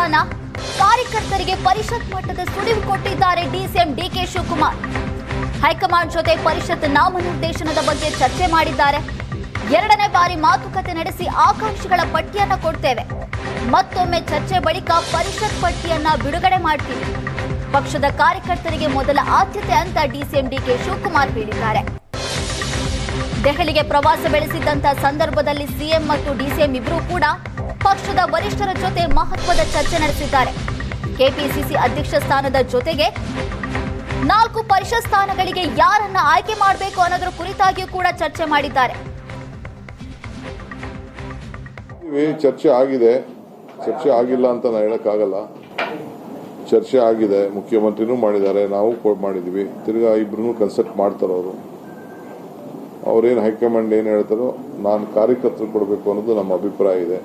ಅನುದಾನ ಕಾರ್ಯಕರ್ತರಿಗೆ ಪರಿಷತ್ ಮಟ್ಟದ ಸುಳಿವು ಕೊಟ್ಟಿದ್ದಾರೆ ಡಿಸಿಎಂ ಡಿಕೆ ಶಿವಕುಮಾರ್. ಹೈಕಮಾಂಡ್ ಜೊತೆ ಪರಿಷತ್ ನಾಮನಿರ್ದೇಶನದ ಬಗ್ಗೆ ಚರ್ಚೆ ಮಾಡಿದ್ದಾರೆ. 2ನೇ ಬಾರಿ ಮಾತುಕತೆ ನಡೆಸಿ ಆಕಾಂಕ್ಷಿಗಳ ಪಟ್ಟಿಯನ್ನ ಕೊಡ್ತೇವೆ. ಮತ್ತೊಮ್ಮೆ ಚರ್ಚೆ ಬಳಿಕ ಪರಿಷತ್ ಪಟ್ಟಿಯನ್ನ ಬಿಡುಗಡೆ ಮಾಡ್ತೀವಿ. ಪಕ್ಷದ ಕಾರ್ಯಕರ್ತರಿಗೆ ಮೊದಲ ಆದ್ಯತೆ ಅಂತ ಡಿಸಿಎಂ ಡಿಕೆ ಶಿವಕುಮಾರ್ ಹೇಳಿದ್ದಾರೆ. ದೆಹಲಿಗೆ ಪ್ರವಾಸ ಬೆಳೆಸಿದ್ದಂತ ಸಂದರ್ಭದಲ್ಲಿ ಸಿಎಂ ಮತ್ತು ಡಿಸಿಎಂ ಇಬ್ಬರೂ ಕೂಡ ಪಕ್ಷದ ವರಿಷ್ಠರ ಜೊತೆ ಮಹತ್ವದ ಚರ್ಚೆ ನಡೆಸಿದ್ದಾರೆ. ಕೆಪಿಸಿಸಿ ಅಧ್ಯಕ್ಷ ಸ್ಥಾನದ ಜೊತೆಗೆ 4 ಪರಿಷತ್ ಸ್ಥಾನಗಳಿಗೆ ಯಾರನ್ನ ಆಯ್ಕೆ ಮಾಡಬೇಕು ಅನ್ನೋದರ ಕುರಿತಾಗಿಯೂ ಕೂಡ ಚರ್ಚೆ ಮಾಡಿದ್ದಾರೆ. ಚರ್ಚೆ ಆಗಿದೆ, ಚರ್ಚೆ ಆಗಿಲ್ಲ ಅಂತ ನಾನು ಹೇಳಕ್ಕಾಗಲ್ಲ. ಚರ್ಚೆ ಆಗಿದೆ, ಮುಖ್ಯಮಂತ್ರಿನೂ ಮಾಡಿದ್ದಾರೆ, ನಾವು ಮಾಡಿದ್ವಿ. ತಿರ್ಗಾ ಇಬ್ರು ಕನ್ಸಲ್ಟ್ ಮಾಡ್ತಾರೆ. ಅವ್ರೇನು ಹೈಕಮಾಂಡ್ ಏನು ಹೇಳ್ತಾರೋ ನಾನು ಕಾರ್ಯಕರ್ತರು ಕೊಡಬೇಕು ಅನ್ನೋದು ನಮ್ಮ ಅಭಿಪ್ರಾಯ ಇದೆ.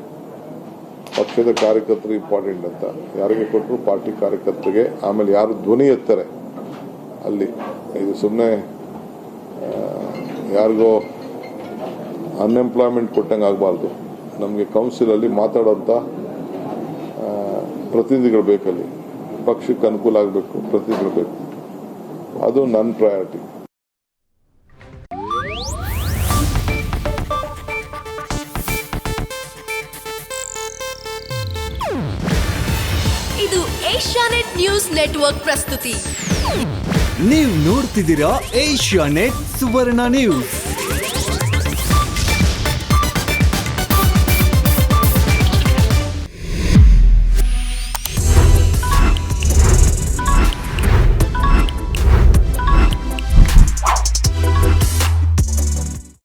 ಪಕ್ಷದ ಕಾರ್ಯಕರ್ತರು ಇಂಪಾರ್ಟೆಂಟ್ ಅಂತ ಯಾರಿಗೆ ಕೊಟ್ಟರು ಪಾರ್ಟಿ ಕಾರ್ಯಕರ್ತರಿಗೆ. ಆಮೇಲೆ ಯಾರು ಧ್ವನಿ ಎತ್ತಾರೆ ಅಲ್ಲಿ, ಇದು ಸುಮ್ಮನೆ ಯಾರಿಗೋ ಅನ್ಎಂಪ್ಲಾಯ್ಮೆಂಟ್ ಕೊಟ್ಟಂಗೆ ಆಗಬಾರ್ದು. ನಮಗೆ ಕೌನ್ಸಿಲಲ್ಲಿ ಮಾತಾಡೋಂಥ ಪ್ರತಿನಿಧಿಗಳು ಬೇಕಲ್ಲಿ. ಪಕ್ಷಕ್ಕೆ ಅನುಕೂಲ ಆಗಬೇಕು, ಪ್ರತಿನಿಧಿಗಳು ಬೇಕು. ಅದು ನನ್ನ ಪ್ರಯಾರಿಟಿ. ಇದು ಏಷ್ಯಾನೆಟ್ ನ್ಯೂಸ್ ನೆಟ್ವರ್ಕ್ ಪ್ರಸ್ತುತಿ. ನೀವು ನೋಡ್ತಿದ್ದೀರಾ ಏಷ್ಯಾನೆಟ್ ಸುವರ್ಣ ನ್ಯೂಸ್.